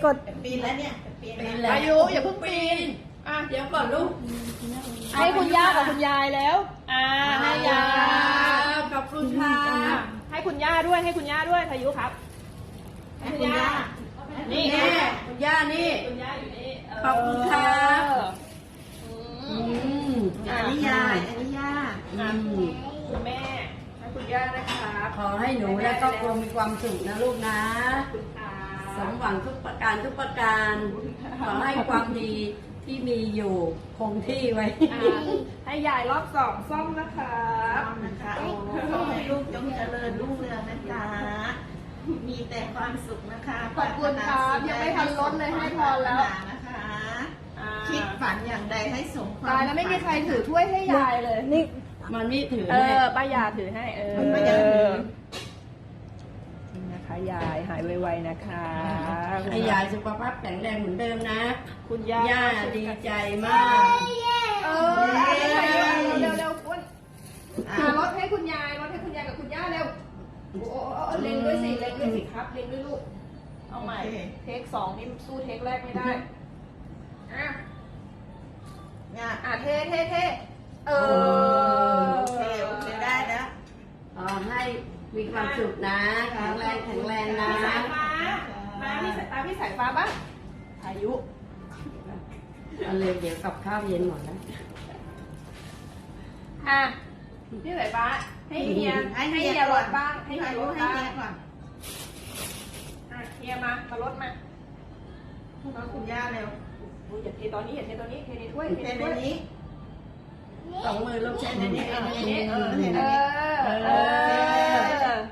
กด ปีนแล้วเนี่ยปีน ปีน แล้ว แล้ว อายุอย่าเพิ่งปีนอ่ะ เดี๋ยวก่อนลูก ให้คุณย่ากับคุณยายแล้วให้ยาย ขอบคุณค่ะ ให้คุณย่าด้วยให้คุณย่าด้วยพายุครับให้คุณย่านี่ แม่คุณย่านี่ คุณย่าอยู่นี่ ขอบคุณครับ อืม อันนี้ยายอันนี้ย่า คุณแม่ให้คุณย่านะครับ ขอให้หนูและครอบครัวมีความสุขนะลูกนะ ค่ะ สมหวังทุกประการทุกประการ ขอให้ความดีที่มีอยู่คงที่ไว้ ให้ยายรอบสองซ่อมนะครับ นะคะโอ้ขอให้ลูกจงเจริญรุ่งเรืองนะจ๊ะมีแต่ความสุขนะคะ ขอบคุณครับยังไม่ทันลดเลยให้พรแล้ว นะคะคิดฝันอย่างใดให้สมความ ตายแล้วไม่มีใครถือถ้วยให้ยายเลย นี่ มันนี่ถือ เอ ให้ อป้ายาถือให้นี่นะคะยายหายไวๆนะคะ ให้ยายสุขภาพแข็งแรงเหมือนเดิมนะ คุณย่า ย่าดีใจมาก เร็วๆคุณรถให้คุณยายรถให้คุณยายกับคุณย่าเร็วโอ้เล็งด้วยสิเล็งด้วยสิครับเล็งด้วยลูกเอาใหม่เทคสองนี่สู้เทคแรกไม่ได้เทโอเคได้แล้ว ขอให้มีความสุขนะแข็งแรงนะ พี่สายฟ้ามาพี่สายฟ้าบ้างพายุ เอาเลยเดี๋ยวกับข้าวเย็นหมดแล้ว พี่สายฟ้าให้เฮียรถบ้างให้เฮียรถบ้าง ก่อน เฮียมารถมา มาคุณย่าเร็ว อย่าเทตอนนี้อย่าเทตอนนี้เทในถ้วย เป็นแบบนี้ สองมือลูกเช่นนี้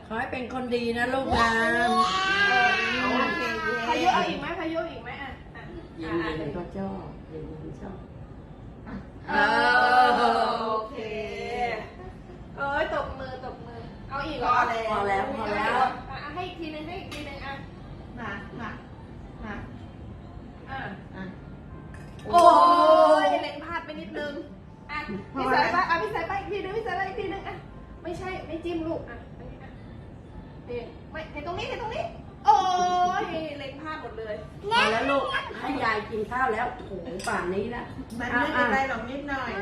ขอให้เป็นคนดีนะลูกนะ พายุเอาอีกไหมพายุอีกไหมเย็นๆก็ชอบเย็นๆชอบ โอเคตบมือเอาอีกเหรอ พอแล้ว ให้อีกทีนึงมาโอ้ยเล็งพลาดไปนิดนึงพี่สายไปอีกทีนึงไม่ใช่ไม่จิ้มลูกไม่ตรงนี้โอ้ยเล็งพลาดหมดเลย พอแล้วลูกให้ยายกินข้าวแล้วโอ้โหป่านนี้แล้ว มันไม่เป็นไรหรอกนิดหน่อย